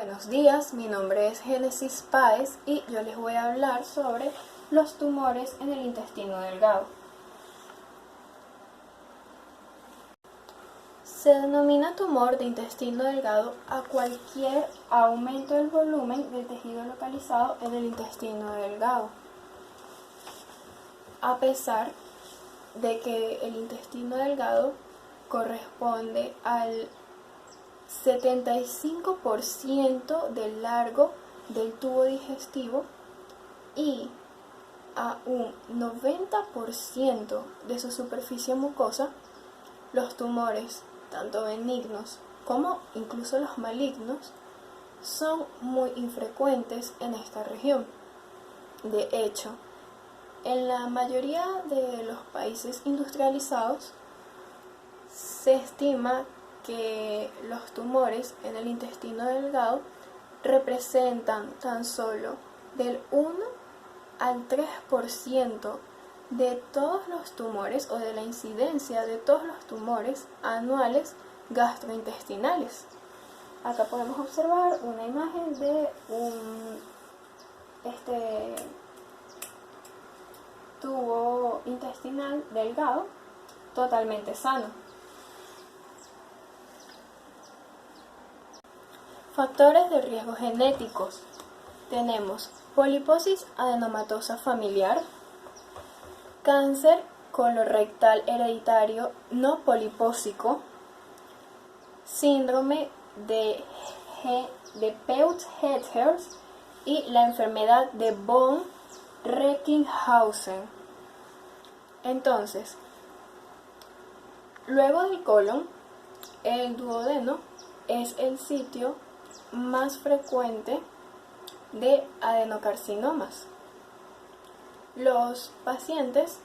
Buenos días, mi nombre es Génesis Páez y yo les voy a hablar sobre los tumores en el intestino delgado. Se denomina tumor de intestino delgado a cualquier aumento del volumen del tejido localizado en el intestino delgado, a pesar de que el intestino delgado corresponde al 75% del largo del tubo digestivo y a un 90% de su superficie mucosa. Los tumores, tanto benignos como incluso los malignos, son muy infrecuentes en esta región. De hecho, en la mayoría de los países industrializados se estima que los tumores en el intestino delgado representan tan solo del 1 al 3% de todos los tumores o de la incidencia de todos los tumores anuales gastrointestinales. Acá podemos observar una imagen de un tubo intestinal delgado totalmente sano. Factores de riesgo genéticos. Tenemos poliposis adenomatosa familiar, cáncer colorectal hereditario no polipósico, síndrome de Peutz-Jeghers y la enfermedad de von Recklinghausen. Entonces, luego del colon, el duodeno es el sitio más frecuente de adenocarcinomas. Los pacientes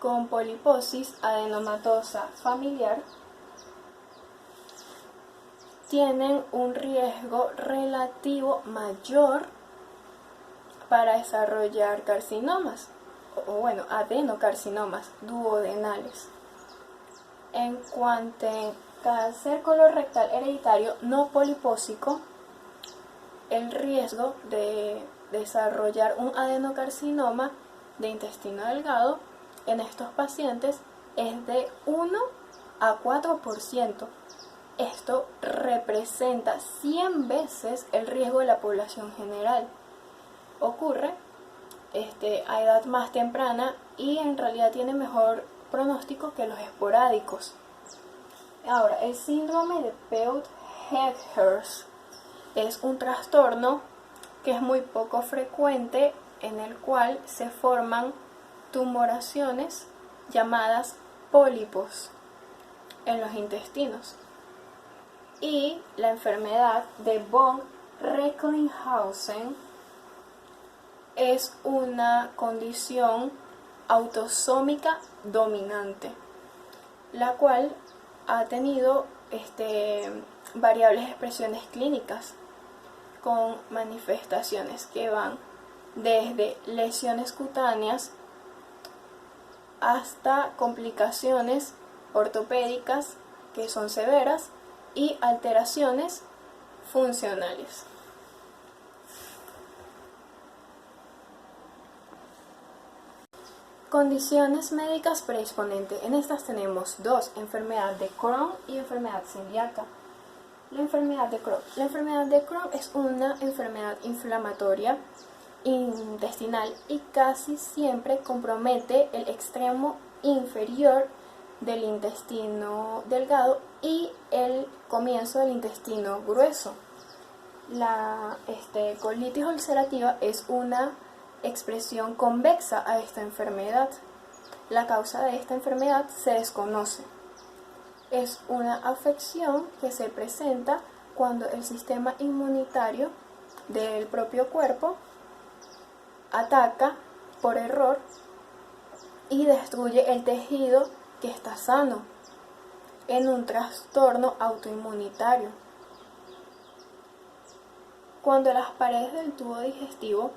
con poliposis adenomatosa familiar tienen un riesgo relativo mayor para desarrollar carcinomas, adenocarcinomas duodenales. En cuanto a cáncer colorectal hereditario no polipósico, el riesgo de desarrollar un adenocarcinoma de intestino delgado en estos pacientes es de 1 a 4%. Esto representa 100 veces el riesgo de la población general. Ocurre a edad más temprana y en realidad tiene mejor pronóstico que los esporádicos. Ahora, el síndrome de Peutz-Jeghers es un trastorno que es muy poco frecuente, en el cual se forman tumoraciones llamadas pólipos en los intestinos. Y la enfermedad de von Recklinghausen es una condición autosómica dominante, la cual ha tenido variables expresiones clínicas con manifestaciones que van desde lesiones cutáneas hasta complicaciones ortopédicas que son severas y alteraciones funcionales. Condiciones médicas predisponentes. En estas tenemos dos: enfermedad de Crohn y enfermedad celíaca. La enfermedad de Crohn. La enfermedad de Crohn es una enfermedad inflamatoria intestinal y casi siempre compromete el extremo inferior del intestino delgado y el comienzo del intestino grueso. La colitis ulcerativa es una expresión convexa a esta enfermedad. La causa de esta enfermedad se desconoce. Es una afección que se presenta cuando el sistema inmunitario del propio cuerpo ataca por error y destruye el tejido que está sano en un trastorno autoinmunitario. Cuando las paredes del tubo digestivo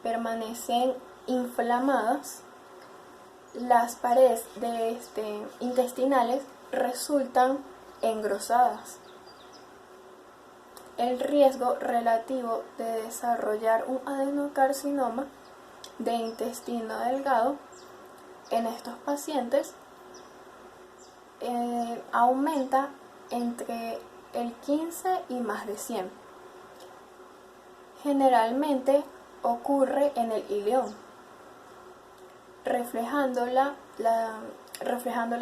permanecen inflamadas, las paredes intestinales resultan engrosadas. el riesgo relativo de desarrollar un adenocarcinoma de intestino delgado en estos pacientes aumenta entre el 15 y más de 100. Generalmente ocurre en el ileón, reflejando la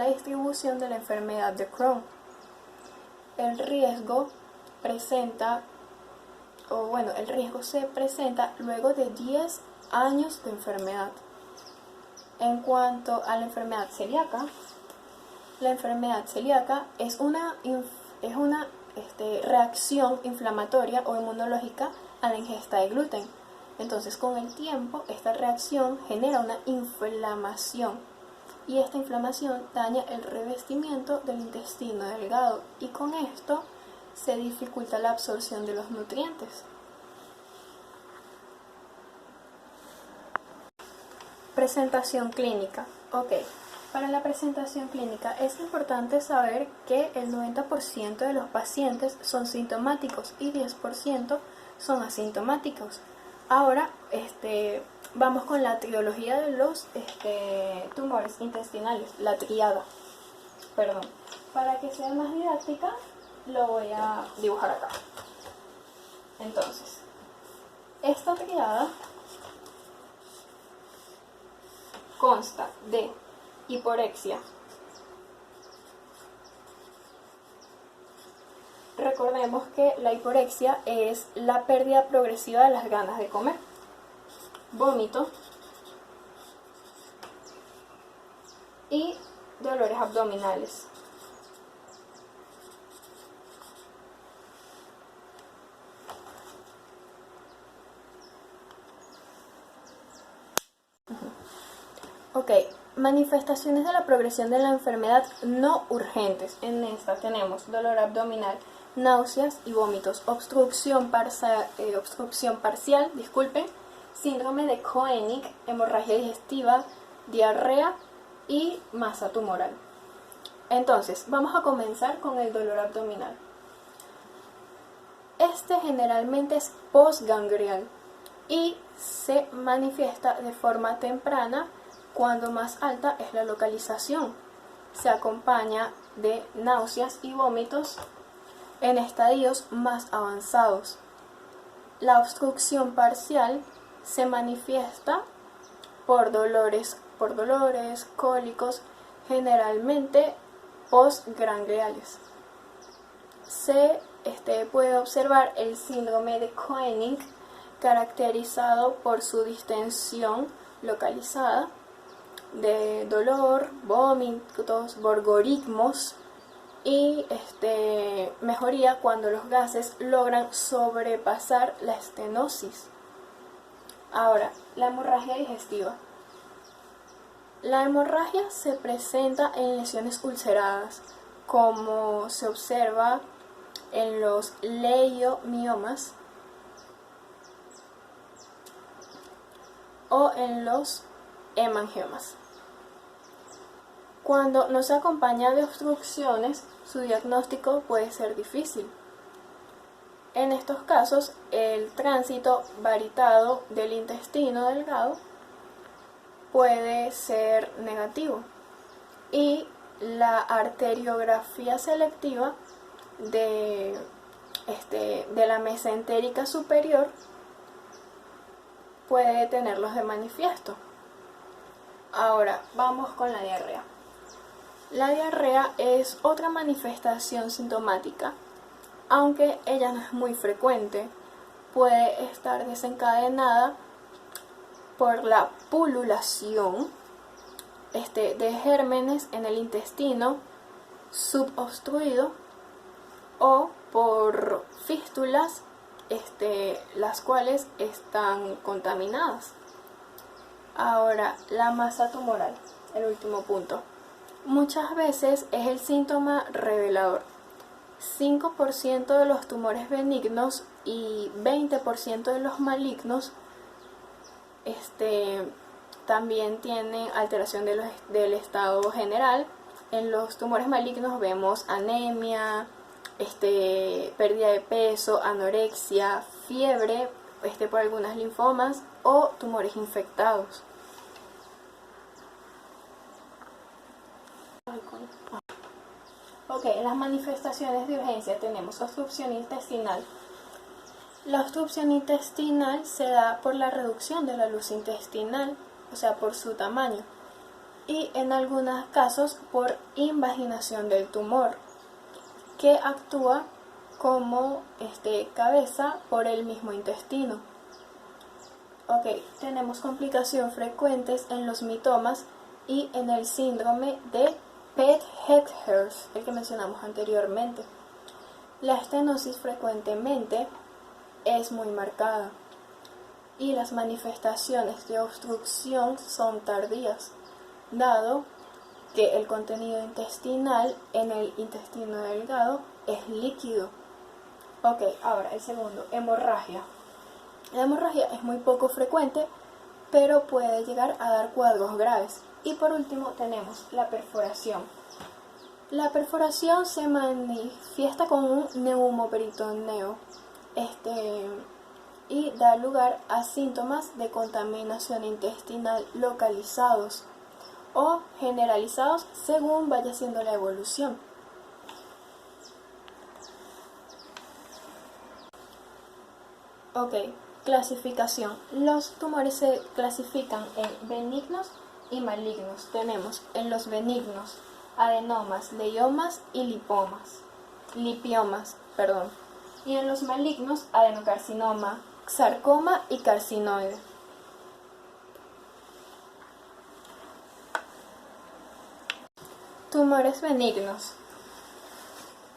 distribución de la enfermedad de Crohn. El riesgo se presenta luego de 10 años de enfermedad. En cuanto a la enfermedad celíaca es una reacción inflamatoria o inmunológica a la ingesta de gluten. Entonces, con el tiempo, esta reacción genera una inflamación y esta inflamación daña el revestimiento del intestino delgado y con esto se dificulta la absorción de los nutrientes. Presentación clínica. Para la presentación clínica es importante saber que el 90% de los pacientes son sintomáticos y 10% son asintomáticos. Ahora vamos con la etiología de los tumores intestinales, la tríada. Para que sea más didáctica lo voy a dibujar acá. Entonces, esta tríada consta de hiporexia. Recordemos que la hiporexia es la pérdida progresiva de las ganas de comer. Vómito y dolores abdominales. Manifestaciones de la progresión de la enfermedad no urgentes. En esta tenemos dolor abdominal, náuseas y vómitos, obstrucción parcial, síndrome de Koenig, hemorragia digestiva, diarrea y masa tumoral. Entonces, vamos a comenzar con el dolor abdominal. Este generalmente es postgangreal y se manifiesta de forma temprana cuando más alta es la localización. Se acompaña de náuseas y vómitos en estadios más avanzados. La obstrucción parcial se manifiesta por dolores, cólicos, generalmente postgangreales. Se puede observar el síndrome de Koenig, caracterizado por su distensión localizada, de dolor, vómitos, borborismos y mejoría cuando los gases logran sobrepasar la estenosis. Ahora, la hemorragia digestiva. La hemorragia se presenta en lesiones ulceradas, como se observa en los leiomiomas o en los hemangiomas. Cuando no se acompaña de obstrucciones, su diagnóstico puede ser difícil. En estos casos, el tránsito varitado del intestino delgado puede ser negativo y la arteriografía selectiva de la mesentérica superior puede tenerlos de manifiesto. Ahora, vamos con la diarrea. La diarrea es otra manifestación sintomática, aunque ella no es muy frecuente. Puede estar desencadenada por la pululación de gérmenes en el intestino subobstruido o por fístulas las cuales están contaminadas. Ahora, la masa tumoral, el último punto. Muchas veces es el síntoma revelador. 5% de los tumores benignos y 20% de los malignos también tienen alteración del estado general. En los tumores malignos vemos anemia, pérdida de peso, anorexia, fiebre, por algunas linfomas o tumores infectados. Ok, en las manifestaciones de urgencia tenemos obstrucción intestinal. La obstrucción intestinal se da por la reducción de la luz intestinal, o sea, por su tamaño, y en algunos casos por invaginación del tumor, que actúa como cabeza por el mismo intestino. Ok, tenemos complicaciones frecuentes en los mitomas y en el síndrome de Peter-Hegseth, el que mencionamos anteriormente. La estenosis frecuentemente es muy marcada y las manifestaciones de obstrucción son tardías, dado que el contenido intestinal en el intestino delgado es líquido. Ok, ahora el segundo, hemorragia. La hemorragia es muy poco frecuente, pero puede llegar a dar cuadros graves. Y por último tenemos la perforación. La perforación se manifiesta con un neumoperitoneo y da lugar a síntomas de contaminación intestinal localizados o generalizados según vaya siendo la evolución. Ok, clasificación. Los tumores se clasifican en benignos y malignos. Tenemos en los benignos adenomas, leiomas y lipiomas. Y en los malignos adenocarcinoma, sarcoma y carcinoide. Tumores benignos.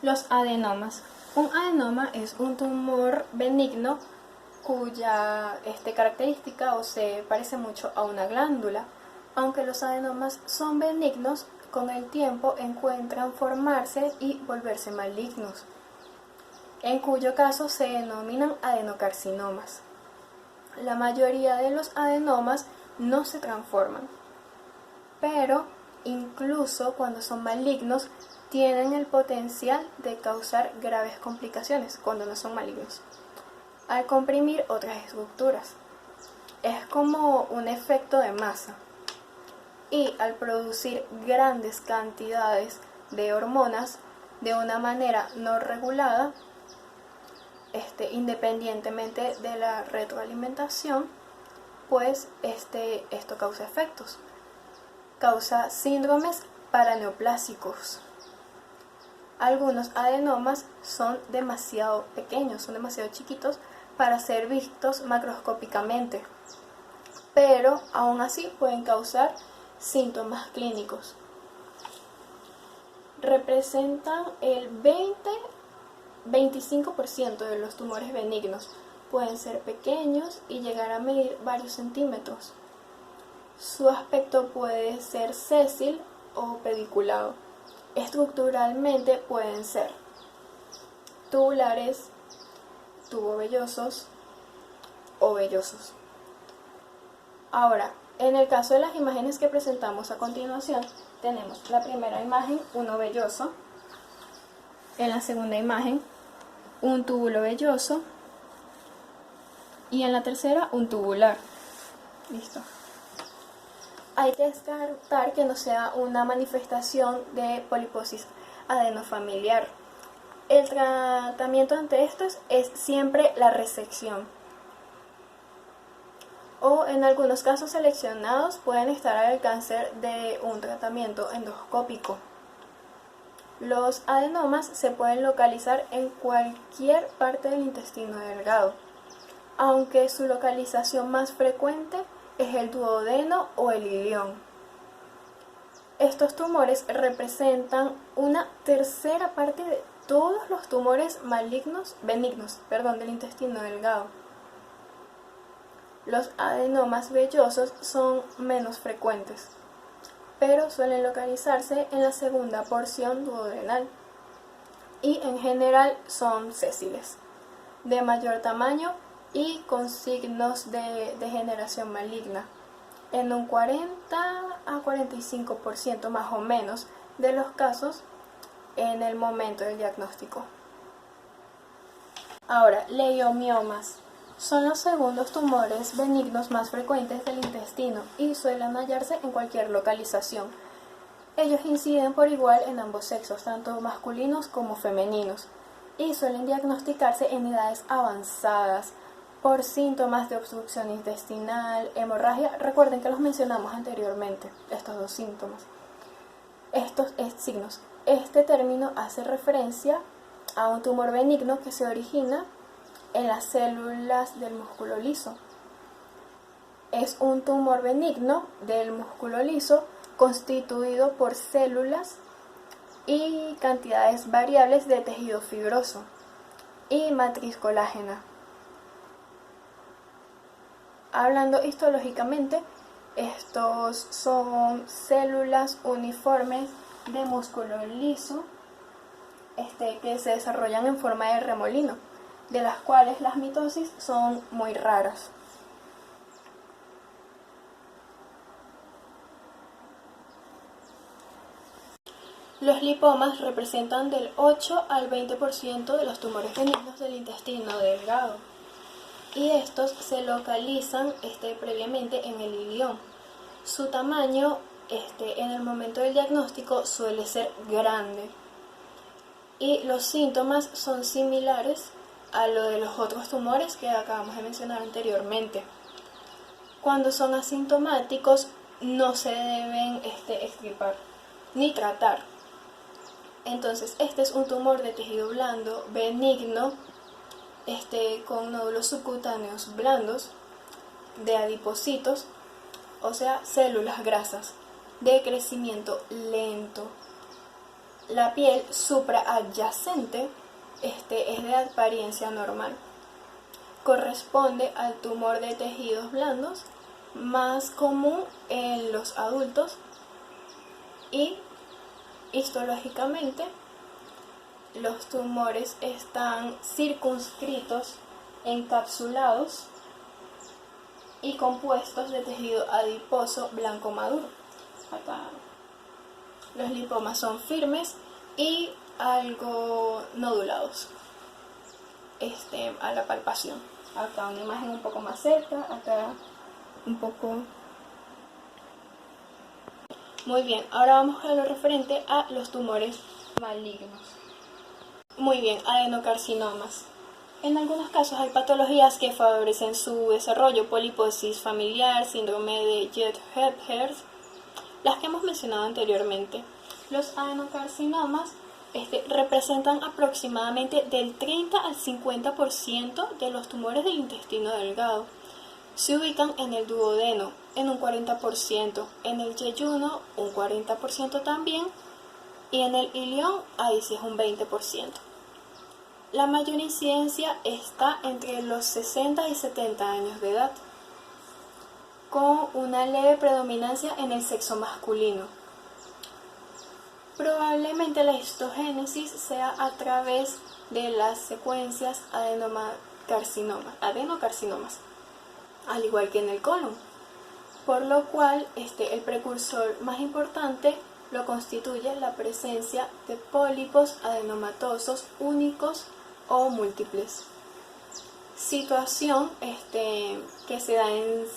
Los adenomas. Un adenoma es un tumor benigno cuya característica o se parece mucho a una glándula. Aunque los adenomas son benignos, con el tiempo encuentran formarse y volverse malignos, en cuyo caso se denominan adenocarcinomas. La mayoría de los adenomas no se transforman, pero incluso cuando son malignos tienen el potencial de causar graves complicaciones cuando no son malignos, al comprimir otras estructuras. Es como un efecto de masa. Y al producir grandes cantidades de hormonas de una manera no regulada, independientemente de la retroalimentación, pues esto causa efectos. Causa síndromes paraneoplásicos. Algunos adenomas son demasiado pequeños, son demasiado chiquitos para ser vistos macroscópicamente, pero aún así pueden causar síntomas clínicos. Representan el 20-25% de los tumores benignos. Pueden ser pequeños y llegar a medir varios centímetros. Su aspecto puede ser sésil o pediculado. Estructuralmente pueden ser tubulares, tubovellosos o vellosos. Ahora, en el caso de las imágenes que presentamos a continuación, tenemos la primera imagen, uno velloso. En la segunda imagen, un túbulo velloso. Y en la tercera, un tubular. Listo. Hay que descartar que no sea una manifestación de poliposis adenofamiliar. El tratamiento ante esto es siempre la resección. O en algunos casos seleccionados pueden estar al alcance de un tratamiento endoscópico. Los adenomas se pueden localizar en cualquier parte del intestino delgado, aunque su localización más frecuente es el duodeno o el ilión. Estos tumores representan una tercera parte de todos los tumores benignos del intestino delgado. Los adenomas vellosos son menos frecuentes, pero suelen localizarse en la segunda porción duodenal y en general son sésiles, de mayor tamaño y con signos de degeneración maligna, en un 40 a 45% más o menos de los casos en el momento del diagnóstico. Ahora, leiomiomas. Son los segundos tumores benignos más frecuentes del intestino y suelen hallarse en cualquier localización. Ellos inciden por igual en ambos sexos, tanto masculinos como femeninos, y suelen diagnosticarse en edades avanzadas por síntomas de obstrucción intestinal, hemorragia. Recuerden que los mencionamos anteriormente, estos dos síntomas, estos signos. Este término hace referencia a un tumor benigno que se origina en las células del músculo liso. Es un tumor benigno del músculo liso constituido por células y cantidades variables de tejido fibroso y matriz colágena. Hablando histológicamente, estos son células uniformes de músculo liso que se desarrollan en forma de remolino, de las cuales las mitosis son muy raras. Los lipomas representan del 8 al 20% de los tumores benignos del intestino delgado, y estos se localizan previamente en el ilión. Su tamaño en el momento del diagnóstico suele ser grande, y los síntomas son similares a lo de los otros tumores que acabamos de mencionar anteriormente. Cuando son asintomáticos no se deben extirpar ni tratar. Entonces, este es un tumor de tejido blando benigno, con nódulos subcutáneos blandos de adipocitos, o sea, células grasas de crecimiento lento. La piel supraadyacente es de apariencia normal. Corresponde al tumor de tejidos blandos más común en los adultos, y histológicamente los tumores están circunscritos, encapsulados y compuestos de tejido adiposo blanco maduro. Acá los lipomas son firmes y algo nodulados a la palpación. Acá una imagen un poco más cerca, acá un poco. Muy bien, ahora vamos a lo referente a los tumores malignos. Muy bien, adenocarcinomas. En algunos casos hay patologías que favorecen su desarrollo: poliposis familiar, síndrome de Jett-Herbert, las que hemos mencionado anteriormente. Los adenocarcinomas representan aproximadamente del 30 al 50% de los tumores del intestino delgado. Se ubican en el duodeno en un 40%, en el yeyuno un 40% también, y en el ilión ahí sí es un 20%. La mayor incidencia está entre los 60 y 70 años de edad, con una leve predominancia en el sexo masculino. Probablemente la histogénesis sea a través de las secuencias adenocarcinomas, al igual que en el colon, por lo cual el precursor más importante lo constituye la presencia de pólipos adenomatosos únicos o múltiples. Situación que se da en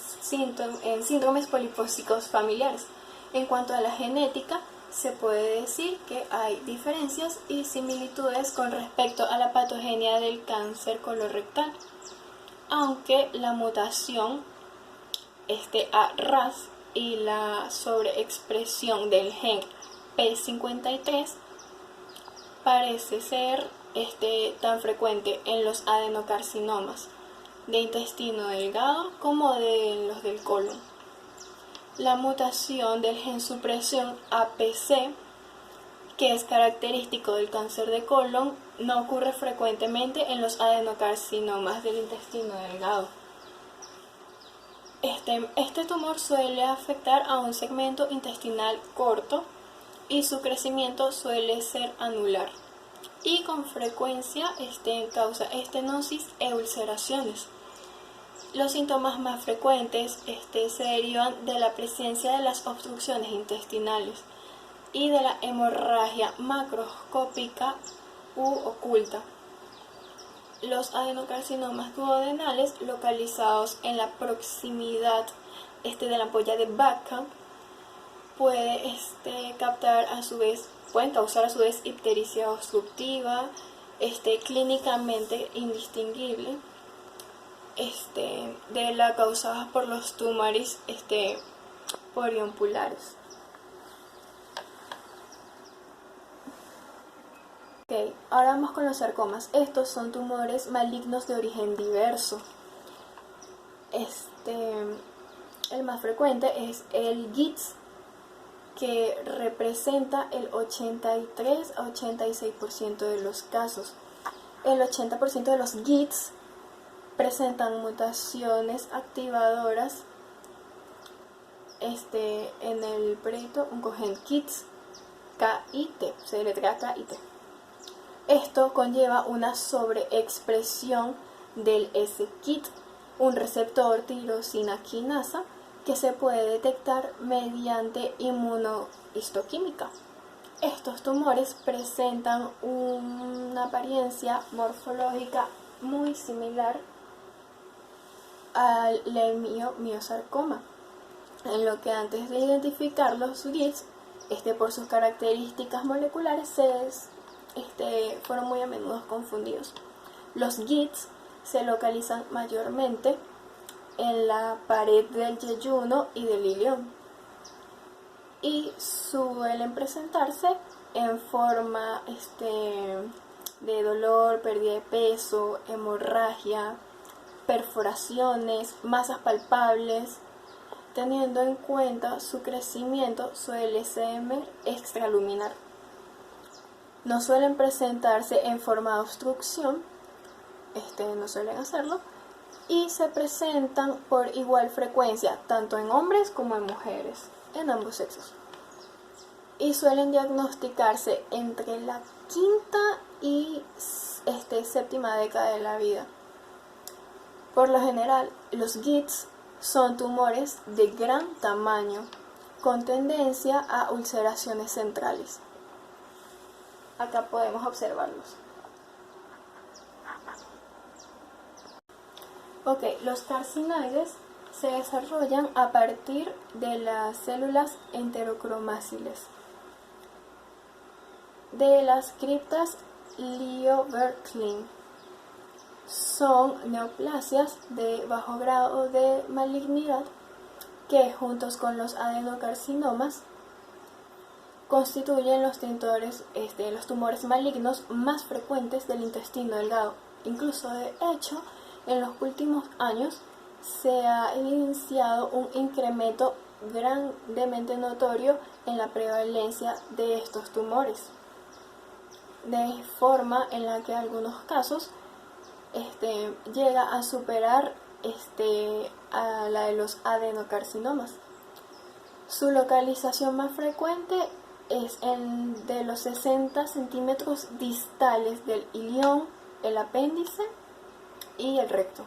síndromes polipósicos familiares. En cuanto a la genética, se puede decir que hay diferencias y similitudes con respecto a la patogenia del cáncer colorectal, aunque la mutación a RAS y la sobreexpresión del gen P53 parece ser tan frecuente en los adenocarcinomas de intestino delgado como de los del colon. La mutación del gen supresión APC, que es característico del cáncer de colon, no ocurre frecuentemente en los adenocarcinomas del intestino delgado. Este tumor suele afectar a un segmento intestinal corto y su crecimiento suele ser anular, y con frecuencia causa estenosis e ulceraciones. Los síntomas más frecuentes se derivan de la presencia de las obstrucciones intestinales y de la hemorragia macroscópica u oculta. los adenocarcinomas duodenales localizados en la proximidad de la ampolla de Backup pueden causar a su vez ictericia obstructiva, clínicamente indistinguible, de la causada por los tumores poriompulares. Ok, ahora vamos con los sarcomas. Estos son tumores malignos de origen diverso. El más frecuente es el GITS, que representa el 83 a 86% de los casos. El 80% de los GITS presentan mutaciones activadoras en el perito oncogen KIT, KIT, se deletrea KIT. Esto conlleva una sobreexpresión del S-KIT, un receptor tirosina quinasa que se puede detectar mediante inmunohistoquímica. Estos tumores presentan una apariencia morfológica muy similar al miosarcoma, en lo que antes de identificar los GITS, por sus características moleculares, fueron muy a menudo confundidos. Los GITS se localizan mayormente en la pared del yeyuno y del ilion y suelen presentarse en forma de dolor, pérdida de peso, hemorragia, perforaciones, masas palpables. Teniendo en cuenta su crecimiento, suele ser extraluminar. No suelen presentarse en forma de obstrucción, no suelen hacerlo, y se presentan por igual frecuencia tanto en hombres como en mujeres, en ambos sexos. Y suelen diagnosticarse entre la quinta y séptima década de la vida. Por lo general, los GITS son tumores de gran tamaño, con tendencia a ulceraciones centrales. Acá podemos observarlos. Ok, los carcinoides se desarrollan a partir de las células enterocromáciles de las criptas Liobertling. Son neoplasias de bajo grado de malignidad que, juntos con los adenocarcinomas, constituyen los tumores malignos más frecuentes del intestino delgado. Incluso, de hecho, en los últimos años se ha evidenciado un incremento grandemente notorio en la prevalencia de estos tumores, de forma en la que en algunos casos llega a superar a la de los adenocarcinomas. Su localización más frecuente es de los 60 centímetros distales del ilion, el apéndice y el recto.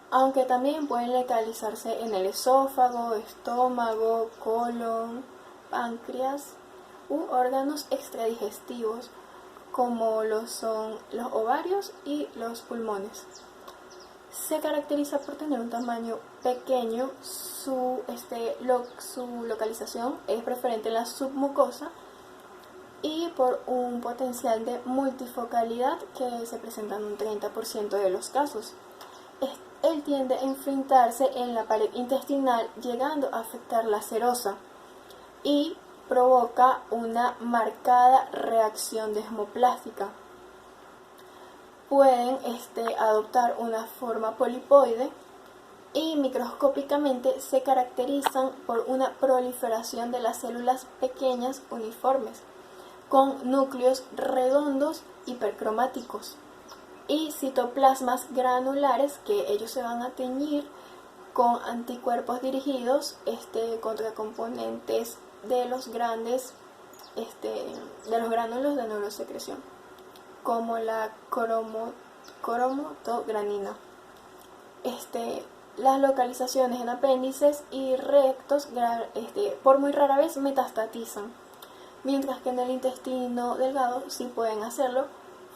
Aunque también pueden localizarse en el esófago, estómago, colon, páncreas u órganos extradigestivos, como lo son los ovarios y los pulmones. Se caracteriza por tener un tamaño pequeño, su localización es preferente en la submucosa y por un potencial de multifocalidad que se presenta en un 30% de los casos. Él tiende a infiltrarse en la pared intestinal, llegando a afectar la serosa y provoca una marcada reacción desmoplástica. Pueden adoptar una forma polipoide y microscópicamente se caracterizan por una proliferación de las células pequeñas uniformes, con núcleos redondos hipercromáticos y citoplasmas granulares que ellos se van a teñir con anticuerpos dirigidos contra componentes de los grandes de los gránulos de neurosecreción, como la cromotogranina. Las localizaciones en apéndices y rectos por muy rara vez metastatizan, mientras que en el intestino delgado sí pueden hacerlo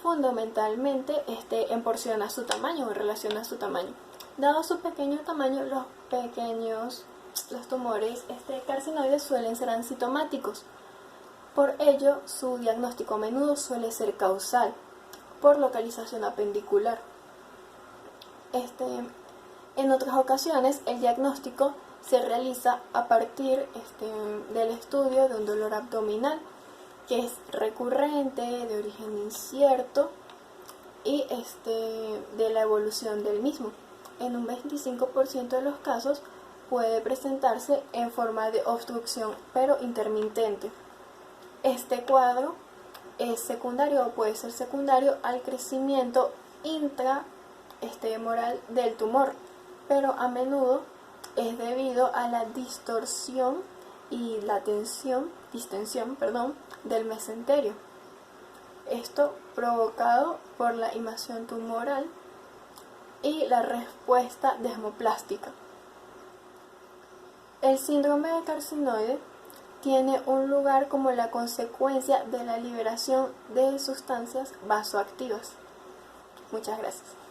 fundamentalmente en porción a su tamaño o en relación a su tamaño. Dado su pequeño tamaño, los tumores carcinoides suelen ser asintomáticos. Por ello, su diagnóstico a menudo suele ser causal, por localización apendicular. En otras ocasiones, el diagnóstico se realiza a partir del estudio de un dolor abdominal que es recurrente, de origen incierto y de la evolución del mismo. En un 25% de los casos puede presentarse en forma de obstrucción, pero intermitente. Este cuadro es secundario o puede ser secundario al crecimiento intrahumoral del tumor, pero a menudo es debido a la distorsión y la distensión del mesenterio. Esto provocado por la invasión tumoral y la respuesta desmoplástica. El síndrome de carcinoide tiene un lugar como la consecuencia de la liberación de sustancias vasoactivas. Muchas gracias.